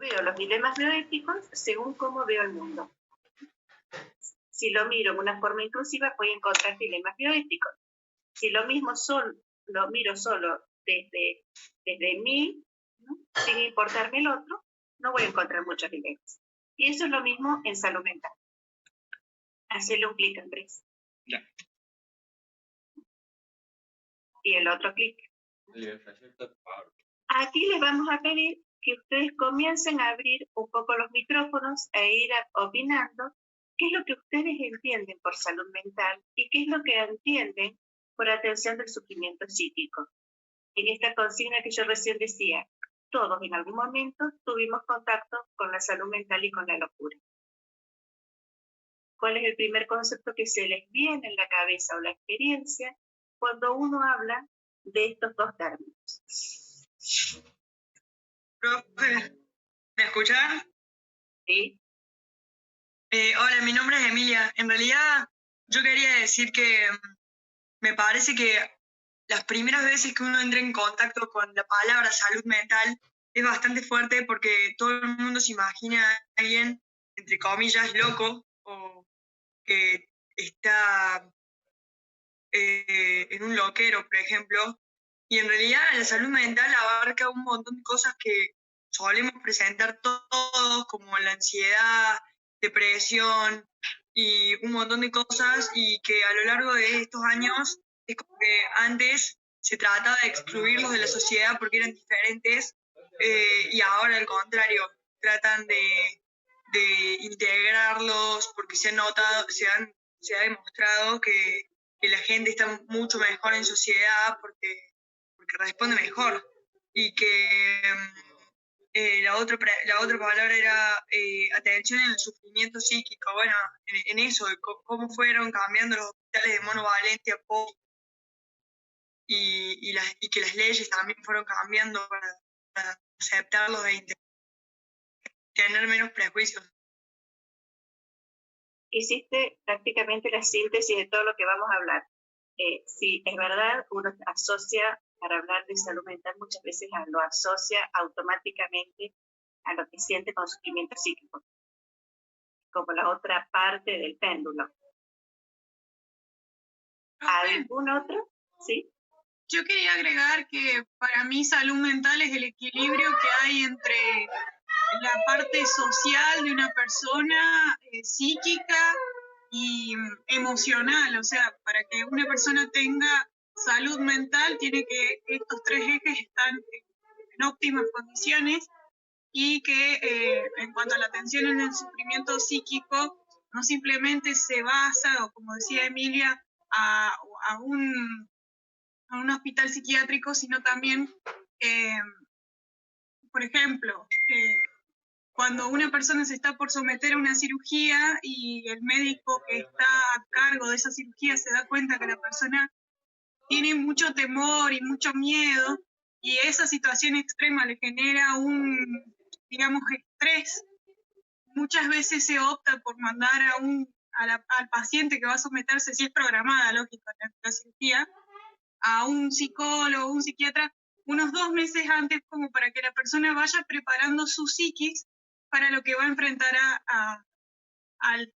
veo los dilemas bioéticos según cómo veo el mundo. Si lo miro en una forma inclusiva, voy a encontrar dilemas bioéticos. Si lo miro solo desde mí, ¿no?, sin importarme el otro, no voy a encontrar muchos dilemas. Y eso es lo mismo en salud mental. Hacerle un clic, Andrés. Ya. Y el otro clic. Aquí les vamos a pedir que ustedes comiencen a abrir un poco los micrófonos e ir opinando qué es lo que ustedes entienden por salud mental y qué es lo que entienden por atención del sufrimiento psíquico. En esta consigna que yo recién decía, todos en algún momento tuvimos contacto con la salud mental y con la locura. ¿Cuál es el primer concepto que se les viene en la cabeza o la experiencia cuando uno habla de estos dos términos? Profe, ¿me escuchás? ¿Sí? Hola, mi nombre es Emilia. En realidad, yo quería decir que me parece que las primeras veces que uno entra en contacto con la palabra salud mental es bastante fuerte porque todo el mundo se imagina a alguien, entre comillas, loco o que está en un loquero, por ejemplo. Y en realidad la salud mental abarca un montón de cosas que solemos presentar todos, como la ansiedad, depresión y un montón de cosas, y que a lo largo de estos años es como que antes se trataba de excluirlos de la sociedad porque eran diferentes, y ahora al contrario, tratan de integrarlos porque se ha demostrado que la gente está mucho mejor en sociedad porque responde mejor. Y que la otra palabra era atención en el sufrimiento psíquico. Bueno, en eso, cómo fueron cambiando los hospitales de monovalente a poco, y que las leyes también fueron cambiando para aceptarlos e tener menos prejuicios. Hiciste prácticamente la síntesis de todo lo que vamos a hablar. Sí, es verdad, uno asocia, para hablar de salud mental, muchas veces lo asocia automáticamente a lo que siente con sufrimiento psíquico, como la otra parte del péndulo. ¿Algún otro? ¿Sí? Yo quería agregar que para mí salud mental es el equilibrio que hay entre la parte social de una persona, psíquica y emocional. O sea, para que una persona tenga salud mental tiene que estos tres ejes están en óptimas condiciones, y que en cuanto a la atención en el sufrimiento psíquico no simplemente se basa, o como decía Emilia, a un hospital psiquiátrico, sino también, por ejemplo, cuando una persona se está por someter a una cirugía y el médico que está a cargo de esa cirugía se da cuenta que la persona tiene mucho temor y mucho miedo, y esa situación extrema le genera digamos, estrés, muchas veces se opta por mandar al paciente que va a someterse, si es programada, lógico, la cirugía, a un psicólogo, un psiquiatra, unos 2 meses antes, como para que la persona vaya preparando su psiquis para lo que va a enfrentar al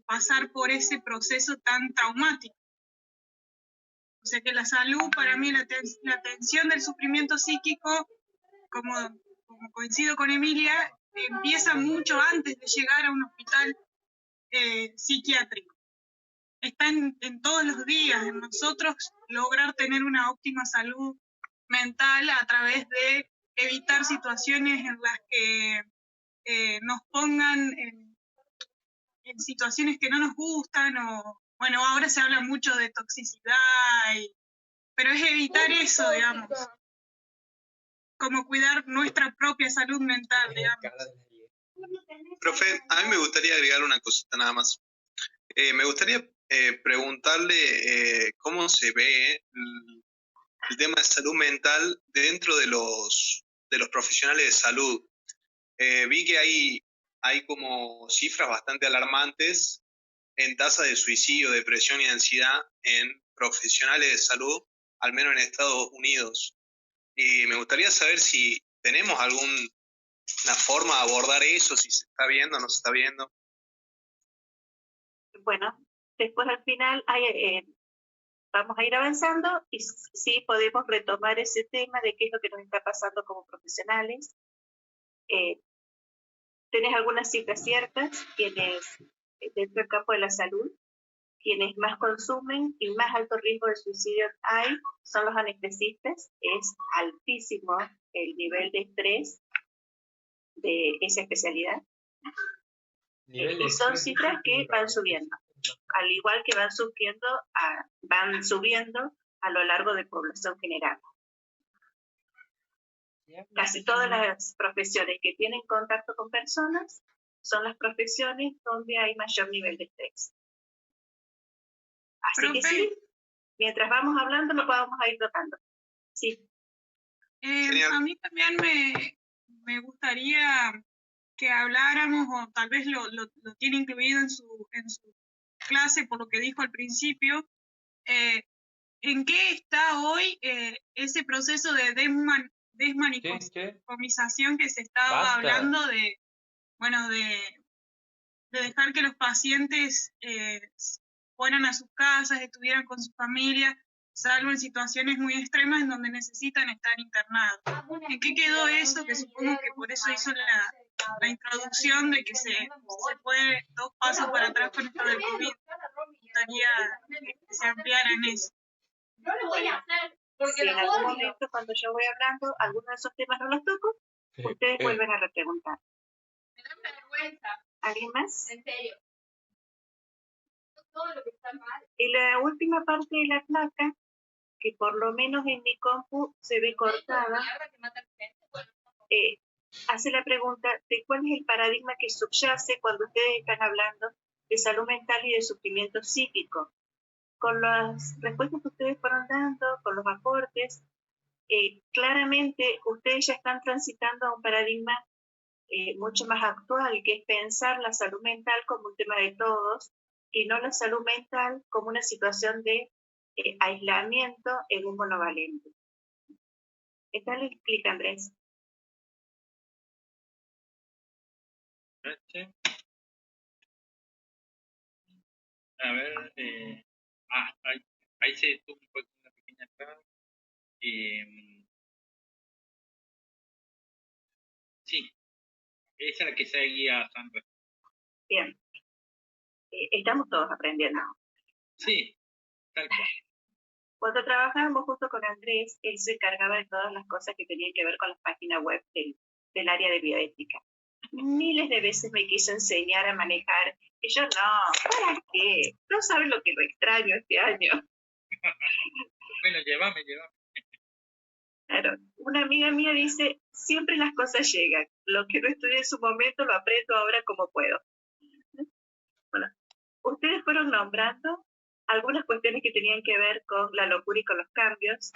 pasar por ese proceso tan traumático. O sea que la salud, para mí, la atención del sufrimiento psíquico, como coincido con Emilia, empieza mucho antes de llegar a un hospital psiquiátrico. Está en todos los días, en nosotros lograr tener una óptima salud mental a través de evitar situaciones en las que nos pongan en situaciones que no nos gustan, o bueno, ahora se habla mucho de toxicidad, pero es evitar eso, digamos, como cuidar nuestra propia salud mental, digamos. Profe, a mí me gustaría agregar una cosita nada más. Me gustaría preguntarle cómo se ve el tema de salud mental dentro de los profesionales de salud. Vi que hay como cifras bastante alarmantes en tasa de suicidio, depresión y ansiedad en profesionales de salud, al menos en Estados Unidos. Y me gustaría saber si tenemos una forma de abordar eso, si se está viendo o no se está viendo. Bueno, después al final vamos a ir avanzando y sí podemos retomar ese tema de qué es lo que nos está pasando como profesionales. ¿Tenés algunas cifras ciertas? Quienes, dentro del campo de la salud, quienes más consumen y más alto riesgo de suicidio hay son los anestesistas. Es altísimo el nivel de estrés de esa especialidad. Y son cifras que van subiendo, al igual que van subiendo a lo largo de población general. Casi todas las profesiones que tienen contacto con personas son las profesiones donde hay mayor nivel de estrés. Así que sí, mientras vamos hablando lo vamos a ir tratando. Sí. A mí también me gustaría que habláramos, o tal vez lo tiene incluido en su clase por lo que dijo al principio, ¿en qué está hoy ese proceso de desmanicomización que se estaba hablando de dejar que los pacientes fueran a sus casas, estuvieran con su familia, salvo en situaciones muy extremas en donde necesitan estar internados? ¿En qué quedó eso? Que supongo que por eso hizo la introducción de que se fue 2 pasos para atrás con esto del COVID. Me gustaría que se ampliara en eso. Yo lo voy a hacer. Porque si en algún momento cuando yo voy hablando, algunos de esos temas no los toco, ustedes vuelven a repreguntar. Me da vergüenza. ¿Alguien más? En serio. Todo lo que está mal. Y la última parte de la placa, que por lo menos en mi compu se ve cortada, hace la pregunta de cuál es el paradigma que subyace cuando ustedes están hablando de salud mental y de sufrimiento psíquico. Con las respuestas que ustedes fueron dando, con los aportes, claramente ustedes ya están transitando a un paradigma mucho más actual, que es pensar la salud mental como un tema de todos y no la salud mental como una situación de aislamiento en un monovalente. ¿Qué tal le explica, Andrés? Gracias. A ver, ahí se tuvo una pequeña traba. Sí, esa es la que seguía Sandra. Bien. Estamos todos aprendiendo. Sí, tal cual. Cuando trabajábamos justo con Andrés, él se encargaba de todas las cosas que tenían que ver con las páginas web del área de bioética. Miles de veces me quiso enseñar a manejar, y yo no, ¿para qué? No saben lo que lo extraño este año. Bueno, llévame. Claro, una amiga mía dice, siempre las cosas llegan, lo que no estudié en su momento lo aprendo ahora como puedo. Bueno, ustedes fueron nombrando algunas cuestiones que tenían que ver con la locura y con los cambios,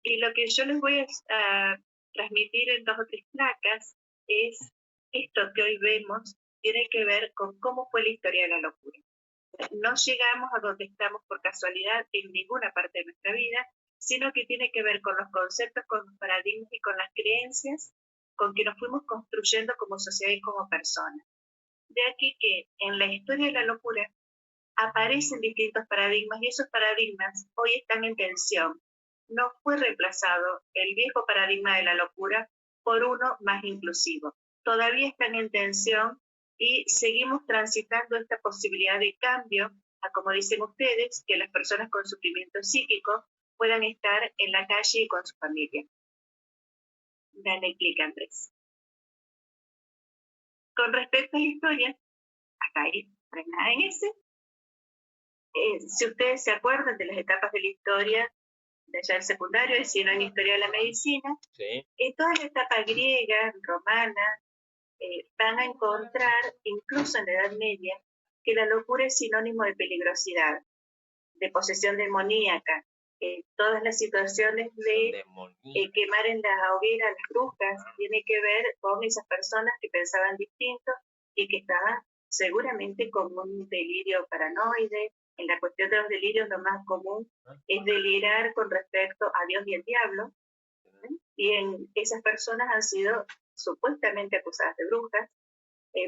y lo que yo les voy a transmitir en 2 o 3 placas es esto que hoy vemos, tiene que ver con cómo fue la historia de la locura. No llegamos a donde estamos por casualidad en ninguna parte de nuestra vida, sino que tiene que ver con los conceptos, con los paradigmas y con las creencias con que nos fuimos construyendo como sociedad y como personas. De aquí que en la historia de la locura aparecen distintos paradigmas y esos paradigmas hoy están en tensión. No fue reemplazado el viejo paradigma de la locura por uno más inclusivo. Todavía están en tensión y seguimos transitando esta posibilidad de cambio a, como dicen ustedes, que las personas con sufrimiento psíquico puedan estar en la calle y con su familia. Dale clic, Andrés. Con respecto a la historia, hasta ahí, no hay nada en ese. Si ustedes se acuerdan de las etapas de la historia de allá del secundario, y si no en historia de la medicina, Sí. en toda la etapa griega, romana, van a encontrar, incluso en la Edad Media, que la locura es sinónimo de peligrosidad, de posesión demoníaca. Todas las situaciones de quemar en la hoguera las brujas tiene que ver con esas personas que pensaban distinto y que estaban seguramente con un delirio paranoide. En la cuestión de los delirios, lo más común es delirar con respecto a Dios y el diablo. Y en esas personas han sido supuestamente acusadas de brujas.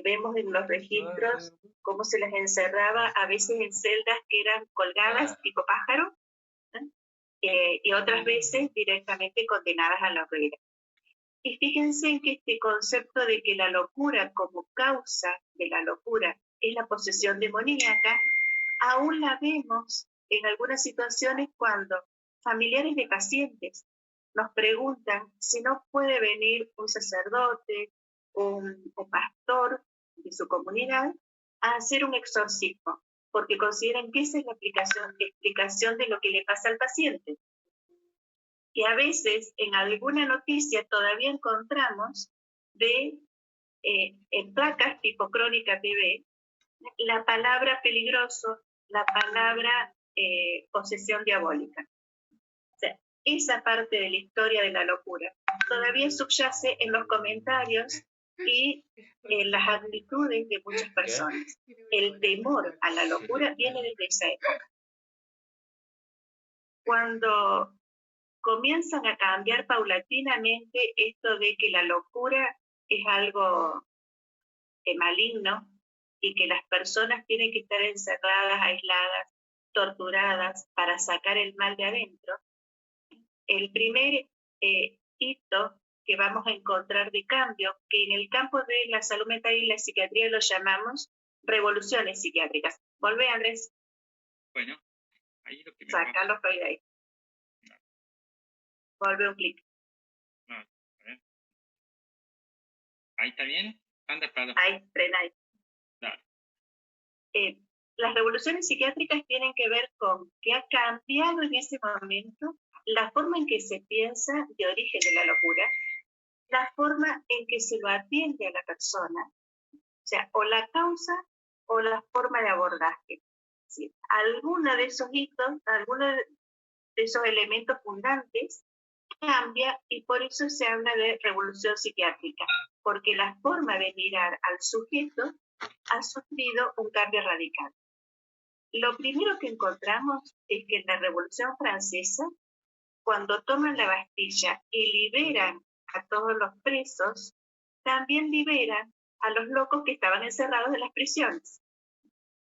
Vemos en los registros cómo se las encerraba a veces en celdas que eran colgadas tipo pájaro, y otras veces directamente condenadas a la hoguera. Y fíjense en que este concepto de que la locura como causa de la locura es la posesión demoníaca, aún la vemos en algunas situaciones cuando familiares de pacientes nos preguntan si no puede venir un sacerdote, un pastor de su comunidad a hacer un exorcismo, porque consideran que esa es la explicación de lo que le pasa al paciente. Y a veces en alguna noticia todavía encontramos en placas tipo Crónica TV, la palabra peligroso, la palabra posesión diabólica. O sea, esa parte de la historia de la locura todavía subyace en los comentarios y en las actitudes de muchas personas. El temor a la locura viene desde esa época. Cuando comienzan a cambiar paulatinamente esto de que la locura es algo maligno y que las personas tienen que estar encerradas, aisladas, torturadas para sacar el mal de adentro, el primer hito que vamos a encontrar de cambio, que en el campo de la salud mental y la psiquiatría lo llamamos revoluciones psiquiátricas. Volvé, Andrés. Bueno, ahí lo que me Sácalo de ahí. Volve un clic. No, a ver. ¿Ahí está bien? Anda, Prado. Ahí, frena ahí. Dale. Las revoluciones psiquiátricas tienen que ver con que ha cambiado en ese momento la forma en que se piensa de origen de la locura, la forma en que se lo atiende a la persona, o sea, o la causa o la forma de abordaje. ¿Sí? Alguno de esos hitos, alguno de esos elementos fundantes cambia y por eso se habla de revolución psiquiátrica, porque la forma de mirar al sujeto ha sufrido un cambio radical. Lo primero que encontramos es que en la Revolución Francesa, cuando toman la Bastilla y liberan a todos los presos, también liberan a los locos que estaban encerrados en las prisiones,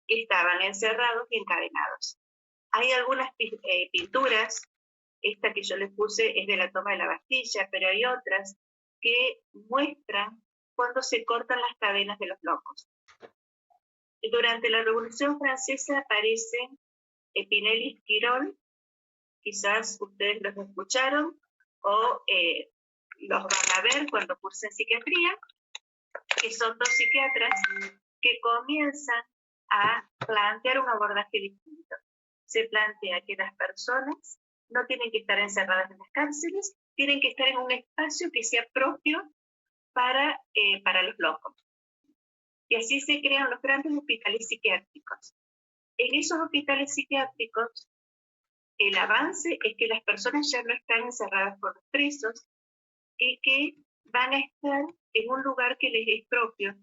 que estaban encerrados y encadenados. Hay algunas pinturas, esta que yo les puse es de la toma de la Bastilla, pero hay otras que muestran cuando se cortan las cadenas de los locos. Durante la Revolución Francesa aparecen Pinel y Esquirol, quizás ustedes los escucharon o los van a ver cuando cursen psiquiatría, que son dos psiquiatras que comienzan a plantear un abordaje distinto. Se plantea que las personas no tienen que estar encerradas en las cárceles, tienen que estar en un espacio que sea propio para los locos. Y así se crean los grandes hospitales psiquiátricos. En esos hospitales psiquiátricos, el avance es que las personas ya no están encerradas por los presos y que van a estar en un lugar que les es propio.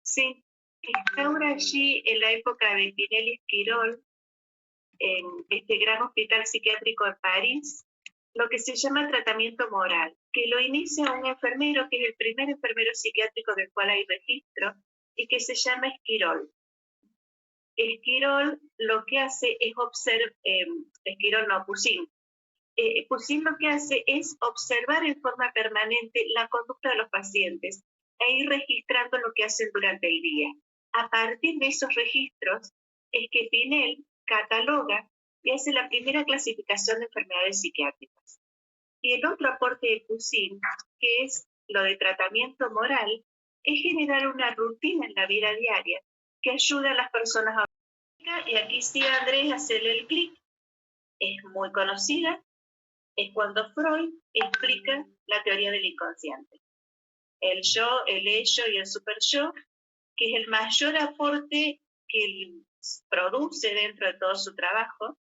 Se instaura allí, en la época de Pinel y Esquirol, en este gran hospital psiquiátrico de París, lo que se llama tratamiento moral, que lo inicia un enfermero, que es el primer enfermero psiquiátrico del cual hay registro, y que se llama Esquirol. Esquirol lo que hace es Poussin lo que hace es observar en forma permanente la conducta de los pacientes e ir registrando lo que hacen durante el día. A partir de esos registros es que Pinel cataloga y hace la primera clasificación de enfermedades psiquiátricas. Y el otro aporte de Poussin, que es lo de tratamiento moral, es generar una rutina en la vida diaria que ayuda a las personas a... Y aquí sí, Andrés, hacerle el clic. Es muy conocida. Es cuando Freud explica la teoría del inconsciente. El yo, el ello y el superyo, que es el mayor aporte que él produce dentro de todo su trabajo,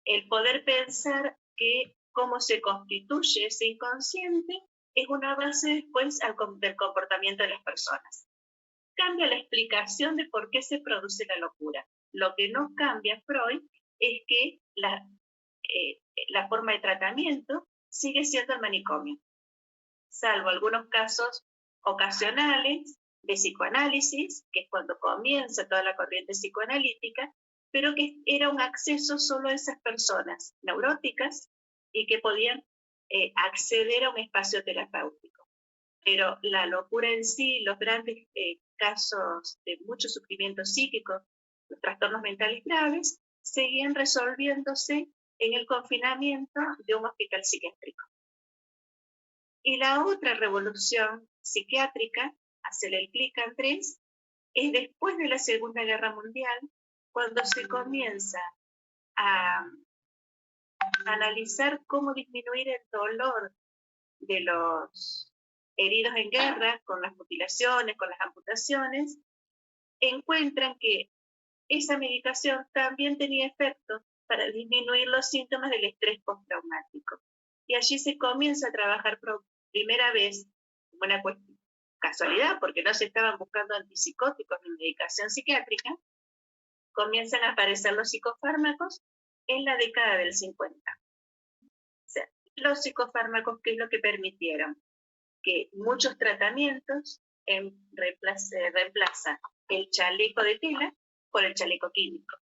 el poder pensar que cómo se constituye ese inconsciente es una base después del comportamiento de las personas. Cambia la explicación de por qué se produce la locura. Lo que no cambia Freud es que la forma de tratamiento sigue siendo el manicomio. salvo algunos casos ocasionales de psicoanálisis, que es cuando comienza toda la corriente psicoanalítica, pero que era un acceso solo a esas personas neuróticas y que podían acceder a un espacio terapéutico. Pero la locura en sí, los grandes casos de mucho sufrimiento psíquico, los trastornos mentales graves, seguían resolviéndose en el confinamiento de un hospital psiquiátrico. Y la otra revolución psiquiátrica, hacer el clic, Andrés, es después de la Segunda Guerra Mundial, cuando se comienza a analizar cómo disminuir el dolor de los heridos en guerra, con las mutilaciones, con las amputaciones, encuentran que esa medicación también tenía efecto para disminuir los síntomas del estrés postraumático. Y allí se comienza a trabajar por primera vez, una casualidad, porque no se estaban buscando antipsicóticos ni medicación psiquiátrica, comienzan a aparecer los psicofármacos en la década del 50. O sea, los psicofármacos, ¿qué es lo que permitieron? Que muchos tratamientos reemplazan el chaleco de tela por el chaleco químico.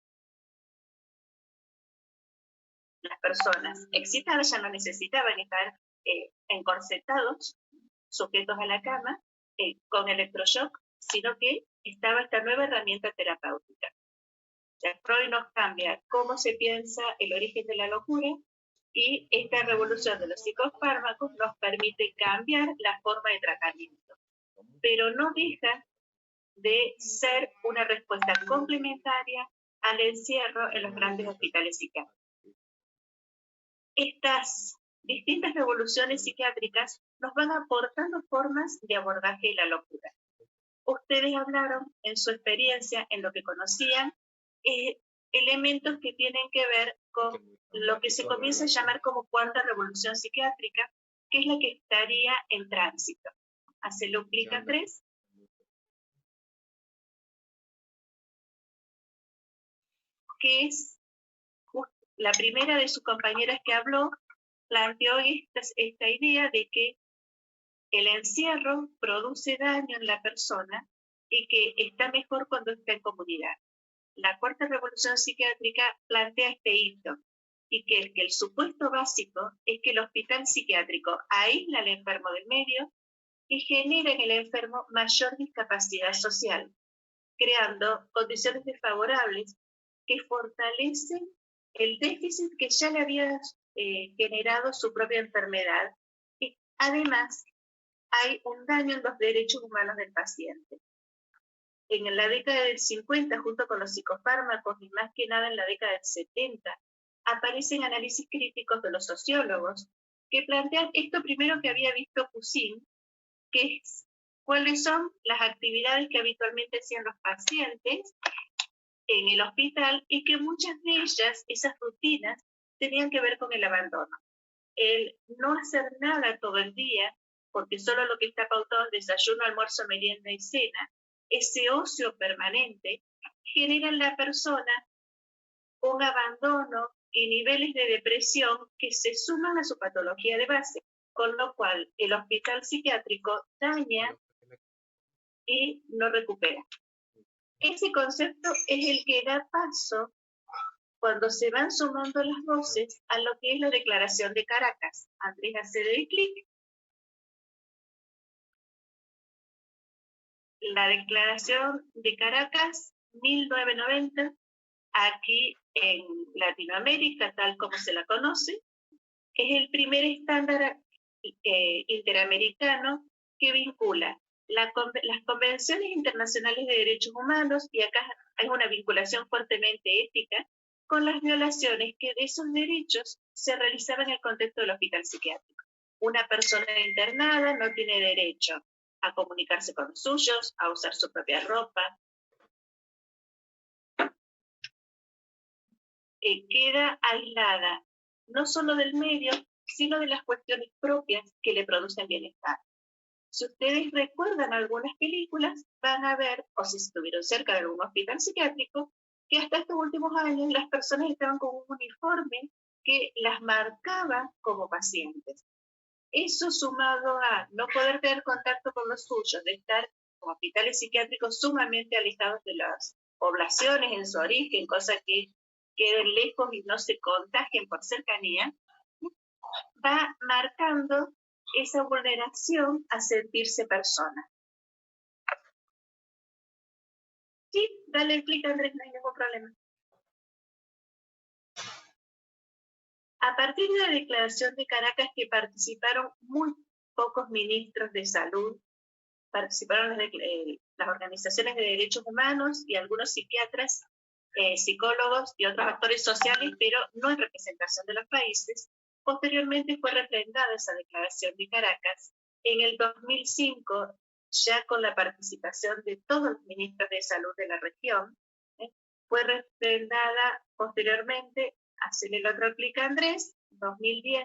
Las personas excitadas ya no necesitaban estar encorsetados, sujetos a la cama, con electroshock, sino que estaba esta nueva herramienta terapéutica. Ya Freud nos cambia cómo se piensa el origen de la locura, y esta revolución de los psicofármacos nos permite cambiar la forma de tratamiento, pero no deja de ser una respuesta complementaria al encierro en los grandes hospitales psiquiátricos. Estas distintas revoluciones psiquiátricas nos van aportando formas de abordaje de la locura. Ustedes hablaron en su experiencia, en lo que conocían, elementos que tienen que ver con lo que se comienza a llamar como cuarta revolución psiquiátrica, que es la que estaría en tránsito. Hacelo un clic a 3. Que es la primera de sus compañeras que habló, planteó esta idea de que el encierro produce daño en la persona y que está mejor cuando está en comunidad. La cuarta revolución psiquiátrica plantea este hito, y que el supuesto básico es que el hospital psiquiátrico aísla al enfermo del medio y genera en el enfermo mayor discapacidad social, creando condiciones desfavorables que fortalecen el déficit que ya le había generado su propia enfermedad. Y además hay un daño en los derechos humanos del paciente. En la década del 50, junto con los psicofármacos, y más que nada en la década del 70, aparecen análisis críticos de los sociólogos que plantean esto primero que había visto Cousin, que es cuáles son las actividades que habitualmente hacían los pacientes en el hospital, y que muchas de ellas, esas rutinas, tenían que ver con el abandono. El no hacer nada todo el día, porque solo lo que está pautado es desayuno, almuerzo, merienda y cena, ese ocio permanente, genera en la persona un abandono y niveles de depresión que se suman a su patología de base, con lo cual el hospital psiquiátrico daña y no recupera. Ese concepto es el que da paso, cuando se van sumando las voces, a lo que es la Declaración de Caracas. Andrés, hace el clic. La Declaración de Caracas, 1990, aquí en Latinoamérica, tal como se la conoce, es el primer estándar interamericano que vincula las convenciones internacionales de derechos humanos, y acá hay una vinculación fuertemente ética, con las violaciones que de esos derechos se realizaban en el contexto del hospital psiquiátrico. Una persona internada no tiene derecho a comunicarse con los suyos, a usar su propia ropa. Queda aislada no solo del medio, sino de las cuestiones propias que le producen bienestar. Si ustedes recuerdan algunas películas, van a ver, o si estuvieron cerca de algún hospital psiquiátrico, que hasta estos últimos años las personas estaban con un uniforme que las marcaba como pacientes. Eso sumado a no poder tener contacto con los suyos, de estar con hospitales psiquiátricos sumamente alejados de las poblaciones en su origen, cosa que queden lejos y no se contagien por cercanía, va marcando esa vulneración a sentirse persona. Sí, dale el clic, Andrés, no hay ningún problema. A partir de la declaración de Caracas, que participaron muy pocos ministros de salud, participaron las organizaciones de derechos humanos y algunos psiquiatras, psicólogos y otros actores sociales, pero no en representación de los países. Posteriormente fue refrendada esa declaración de Caracas. En el 2005, ya con la participación de todos los ministros de salud de la región, fue refrendada posteriormente, hacerle el otro clic a Andrés, 2010,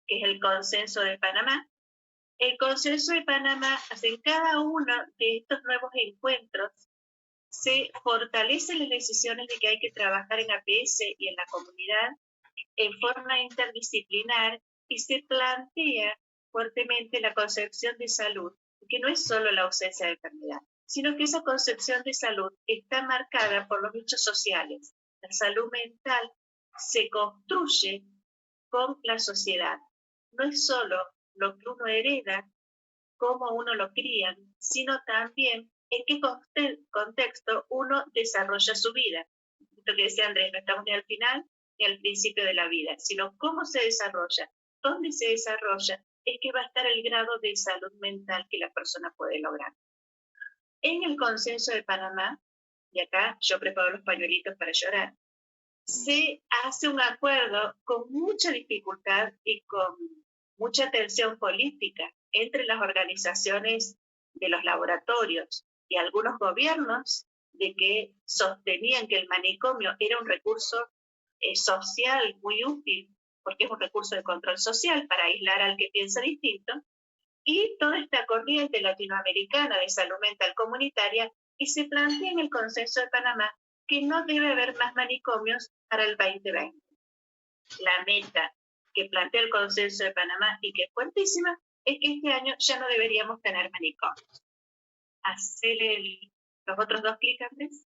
que es el Consenso de Panamá. El Consenso de Panamá, en cada uno de estos nuevos encuentros, se fortalecen las decisiones de que hay que trabajar en APS y en la comunidad en forma interdisciplinar y se plantea fuertemente la concepción de salud, que no es solo la ausencia de enfermedad, sino que esa concepción de salud está marcada por los hechos sociales. La salud mental se construye con la sociedad. No es solo lo que uno hereda, cómo uno lo cría, sino también en qué contexto uno desarrolla su vida. Lo que decía Andrés, no estamos ni al final ni al principio de la vida, sino cómo se desarrolla, dónde se desarrolla, es que va a estar el grado de salud mental que la persona puede lograr. En el Consenso de Panamá, y acá yo preparo los pañuelitos para llorar, se hace un acuerdo con mucha dificultad y con mucha tensión política entre las organizaciones de los laboratorios y algunos gobiernos de que sostenían que el manicomio era un recurso social muy útil, porque es un recurso de control social para aislar al que piensa distinto, y toda esta corriente latinoamericana de salud mental comunitaria, y se plantea en el Consenso de Panamá que no debe haber más manicomios para el 2020. La meta que plantea el Consenso de Panamá y que es fuertísima es que este año ya no deberíamos tener manicomios. Hacerle los otros dos clics, Andrés.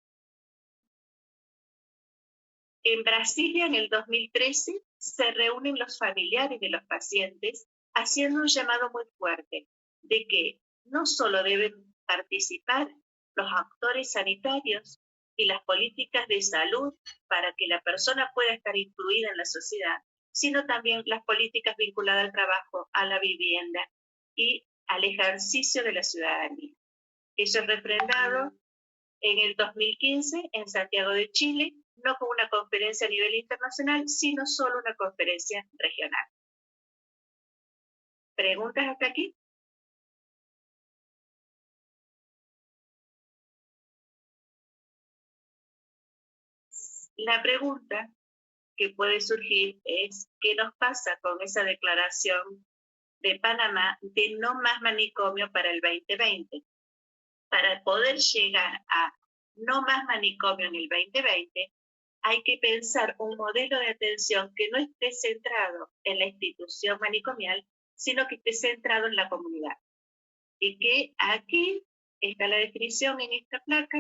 En Brasilia, en el 2013, se reúnen los familiares de los pacientes haciendo un llamado muy fuerte de que no solo deben participar los actores sanitarios y las políticas de salud para que la persona pueda estar incluida en la sociedad, sino también las políticas vinculadas al trabajo, a la vivienda y al ejercicio de la ciudadanía. Eso es refrendado en el 2015 en Santiago de Chile, no como una conferencia a nivel internacional, sino solo una conferencia regional. ¿Preguntas hasta aquí? La pregunta que puede surgir es ¿qué nos pasa con esa declaración de Panamá de no más manicomio para el 2020? Para poder llegar a no más manicomio en el 2020, hay que pensar un modelo de atención que no esté centrado en la institución manicomial, sino que esté centrado en la comunidad. Y que aquí está la definición en esta placa,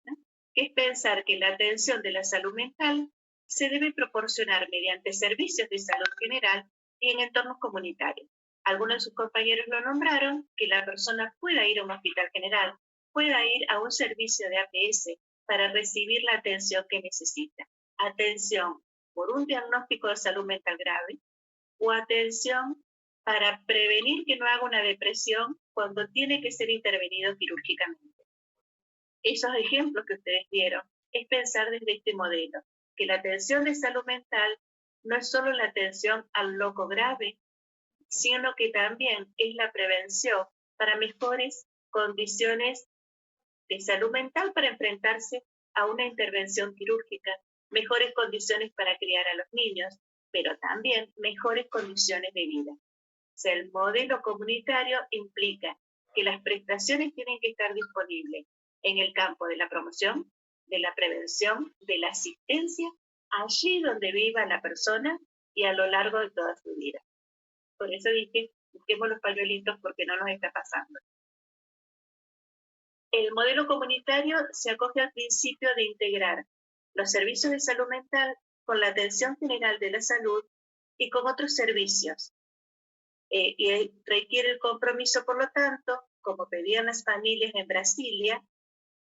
¿no? Que es pensar que la atención de la salud mental se debe proporcionar mediante servicios de salud general y en entornos comunitarios. Algunos de sus compañeros lo nombraron, que la persona pueda ir a un hospital general, pueda ir a un servicio de APS para recibir la atención que necesita. Atención por un diagnóstico de salud mental grave o atención para prevenir que no haga una depresión cuando tiene que ser intervenido quirúrgicamente. Esos ejemplos que ustedes vieron es pensar desde este modelo, que la atención de salud mental no es solo la atención al loco grave, sino que también es la prevención para mejores condiciones de salud mental para enfrentarse a una intervención quirúrgica, mejores condiciones para criar a los niños, pero también mejores condiciones de vida. O sea, el modelo comunitario implica que las prestaciones tienen que estar disponibles en el campo de la promoción, de la prevención, de la asistencia, allí donde viva la persona y a lo largo de toda su vida. Por eso dije, busquemos los pañuelitos porque no nos está pasando. El modelo comunitario se acoge al principio de integrar los servicios de salud mental con la atención general de la salud y con otros servicios. Y requiere el compromiso, por lo tanto, como pedían las familias en Brasilia,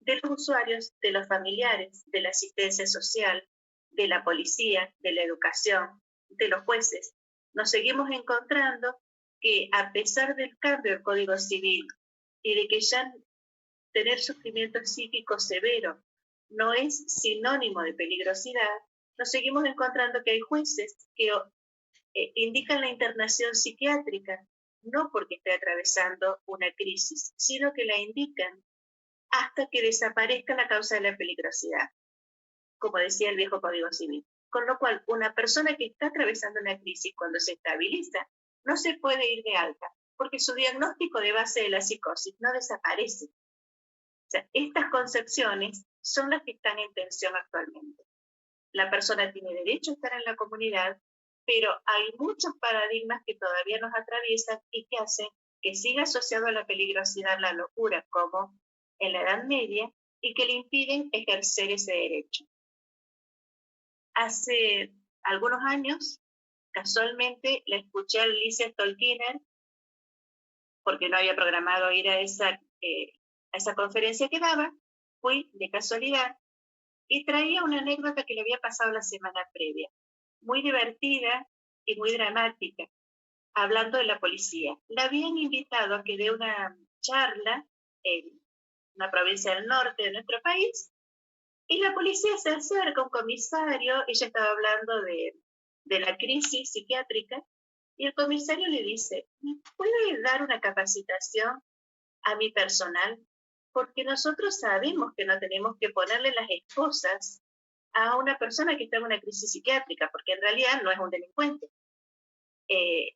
de los usuarios, de los familiares, de la asistencia social, de la policía, de la educación, de los jueces. Nos seguimos encontrando que a pesar del cambio del Código Civil y de que ya tener sufrimiento psíquico severo no es sinónimo de peligrosidad, nos seguimos encontrando que hay jueces que indican la internación psiquiátrica, no porque esté atravesando una crisis, sino que la indican hasta que desaparezca la causa de la peligrosidad, como decía el viejo Código Civil. Con lo cual, una persona que está atravesando una crisis, cuando se estabiliza, no se puede ir de alta, porque su diagnóstico de base de la psicosis no desaparece. O sea, estas concepciones son las que están en tensión actualmente. La persona tiene derecho a estar en la comunidad, pero hay muchos paradigmas que todavía nos atraviesan y que hacen que siga asociado a la peligrosidad, la locura, como en la Edad Media, y que le impiden ejercer ese derecho. Hace algunos años, casualmente, la escuché a Alicia Stolkiner, porque no había programado ir a esa conferencia que daba, fui de casualidad, y traía una anécdota que le había pasado la semana previa, muy divertida y muy dramática, hablando de la policía. La habían invitado a que dé una charla en una provincia del norte de nuestro país, y la policía se acerca, un comisario, ella estaba hablando de la crisis psiquiátrica, y el comisario le dice, ¿me puede dar una capacitación a mi personal? Porque nosotros sabemos que no tenemos que ponerle las esposas a una persona que está en una crisis psiquiátrica, porque en realidad no es un delincuente. En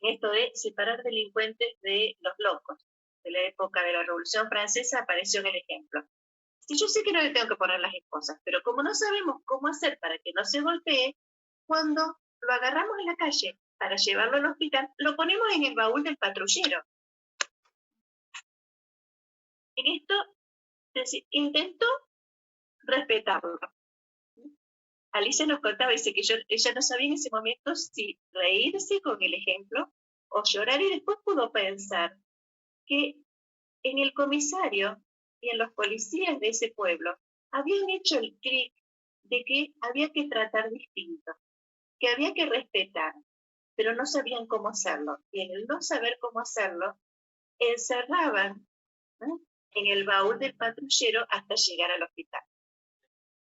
esto de separar delincuentes de los locos, de la época de la Revolución Francesa, apareció en el ejemplo. Si yo sé que no le tengo que poner las esposas, pero como no sabemos cómo hacer para que no se golpee, cuando lo agarramos en la calle para llevarlo al hospital, lo ponemos en el baúl del patrullero. En esto, es decir, intento respetarlo. Alicia nos contaba, dice que ella no sabía en ese momento si reírse con el ejemplo o llorar, y después pudo pensar que en el comisario y en los policías de ese pueblo habían hecho el clic de que había que tratar distinto, que había que respetar, pero no sabían cómo hacerlo. Y en el no saber cómo hacerlo, encerraban, ¿no?, en el baúl del patrullero hasta llegar al hospital.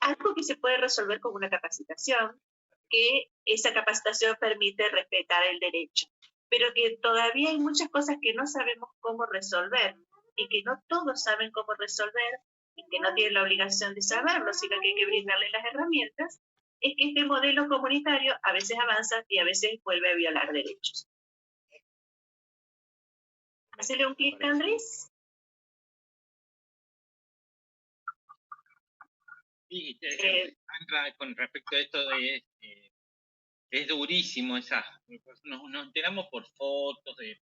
Algo que se puede resolver con una capacitación, que esa capacitación permite respetar el derecho, pero que todavía hay muchas cosas que no sabemos cómo resolver, y que no todos saben cómo resolver, y que no tienen la obligación de saberlo, sino que hay que brindarles las herramientas. Es que este modelo comunitario a veces avanza y a veces vuelve a violar derechos. Hacele un clic, Andrés. Sí, con respecto a esto de es durísimo nos enteramos por fotos de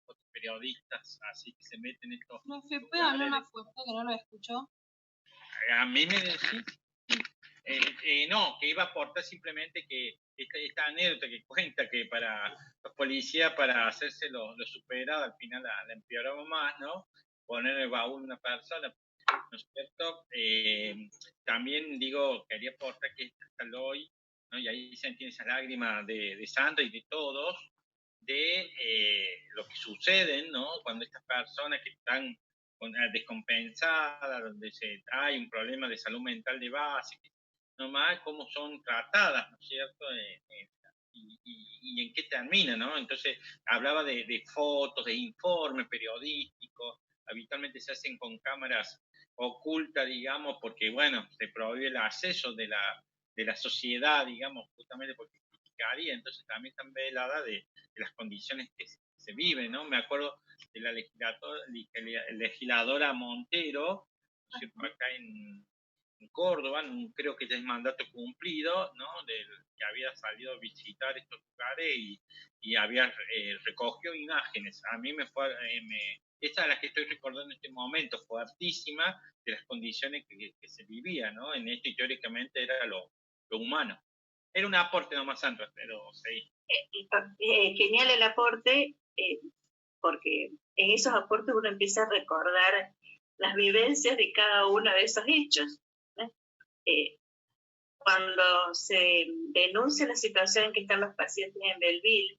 fotos periodistas así que se meten estos. No se puede hablar más fuerte, que no lo escucho. A mí me decís. No, que iba a aportar simplemente que esta anécdota que cuenta que para los policías, para hacerse lo superado, al final la empeoramos más, ¿no? Poner en el baúl una persona, ¿no es cierto? También quería aportar que hasta hoy, ¿no? Y ahí se entiende esa lágrima de Sandra y de todos, de lo que sucede, ¿no? Cuando estas personas que están descompensadas, donde hay un problema de salud mental de base, nomás cómo son tratadas, ¿no es cierto? Y en qué termina, ¿no? Entonces, hablaba de fotos, de informes periodísticos, habitualmente se hacen con cámaras ocultas, digamos, porque, bueno, se prohíbe el acceso de la sociedad, digamos, justamente porque criticaría, entonces también están veladas de las condiciones que se viven, ¿no? Me acuerdo de la legisladora Montero, ¿no es cierto?, acá en Córdoba, creo que ya es mandato cumplido, ¿no? Del que había salido a visitar estos lugares y había recogido imágenes. A mí esa es la que estoy recordando en este momento, fuertísima, de las condiciones que se vivían, ¿no? En esto teóricamente era lo humano. Era un aporte nomás, Sandra, pero sí. Genial el aporte, porque en esos aportes uno empieza a recordar las vivencias de cada uno de esos hechos. Cuando se denuncia la situación en que están los pacientes en Belleville,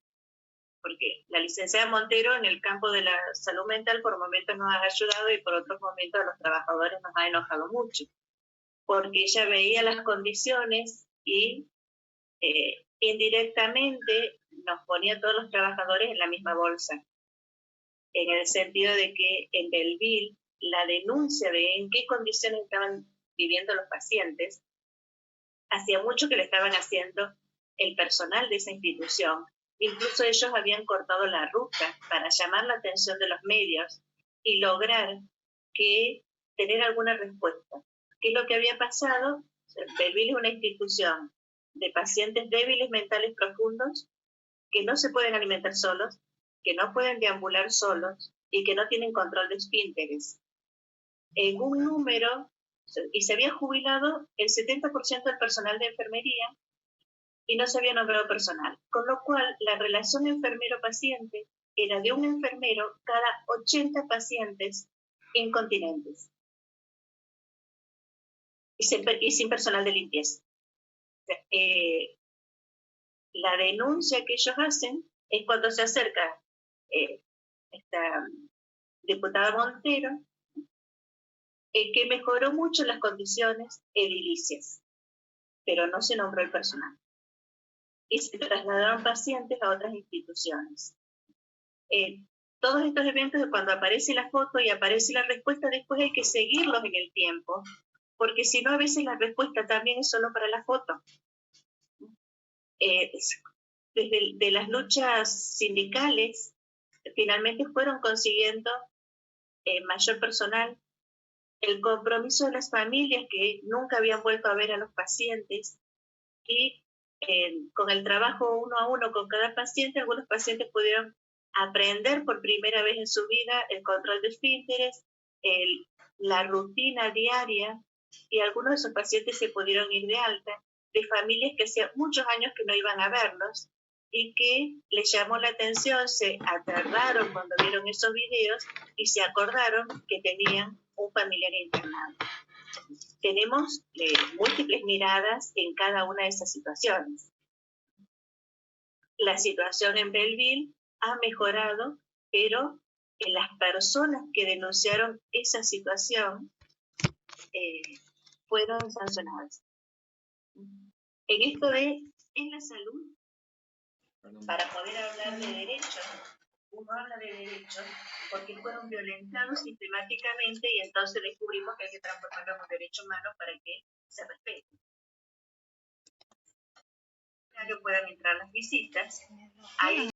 porque la licenciada Montero en el campo de la salud mental por momentos nos ha ayudado y por otros momentos a los trabajadores nos ha enojado mucho, porque ella veía las condiciones y indirectamente nos ponía a todos los trabajadores en la misma bolsa, en el sentido de que en Belleville la denuncia de en qué condiciones estaban viviendo los pacientes, hacía mucho que le estaban haciendo el personal de esa institución. Incluso ellos habían cortado la ruta para llamar la atención de los medios y lograr tener alguna respuesta. ¿Qué es lo que había pasado? Belleville es una institución de pacientes débiles mentales profundos que no se pueden alimentar solos, que no pueden deambular solos y que no tienen control de esfínteres. En un número, y se había jubilado el 70% del personal de enfermería y no se había nombrado personal, con lo cual la relación enfermero-paciente era de un enfermero cada 80 pacientes incontinentes y sin personal de limpieza. La denuncia que ellos hacen es cuando se acerca esta diputada Montero, que mejoró mucho las condiciones edilicias, pero no se nombró el personal. Y se trasladaron pacientes a otras instituciones. Todos estos eventos, cuando aparece la foto y aparece la respuesta, después hay que seguirlos en el tiempo, porque si no, a veces la respuesta también es solo para la foto. Desde las luchas sindicales, finalmente fueron consiguiendo mayor personal, el compromiso de las familias que nunca habían vuelto a ver a los pacientes y con el trabajo uno a uno con cada paciente, algunos pacientes pudieron aprender por primera vez en su vida el control de esfínteres, la rutina diaria, y algunos de esos pacientes se pudieron ir de alta, de familias que hacía muchos años que no iban a verlos y que les llamó la atención, se aterraron cuando vieron esos videos y se acordaron que tenían un familiar internado. Tenemos múltiples miradas en cada una de esas situaciones. La situación en Belleville ha mejorado, pero las personas que denunciaron esa situación fueron sancionadas. En esto en la salud, para poder hablar de derechos, uno habla de derechos porque fueron violentados sistemáticamente y entonces descubrimos que hay que transformarlos en un derecho humano para que se respeten. Para que puedan entrar las visitas, hay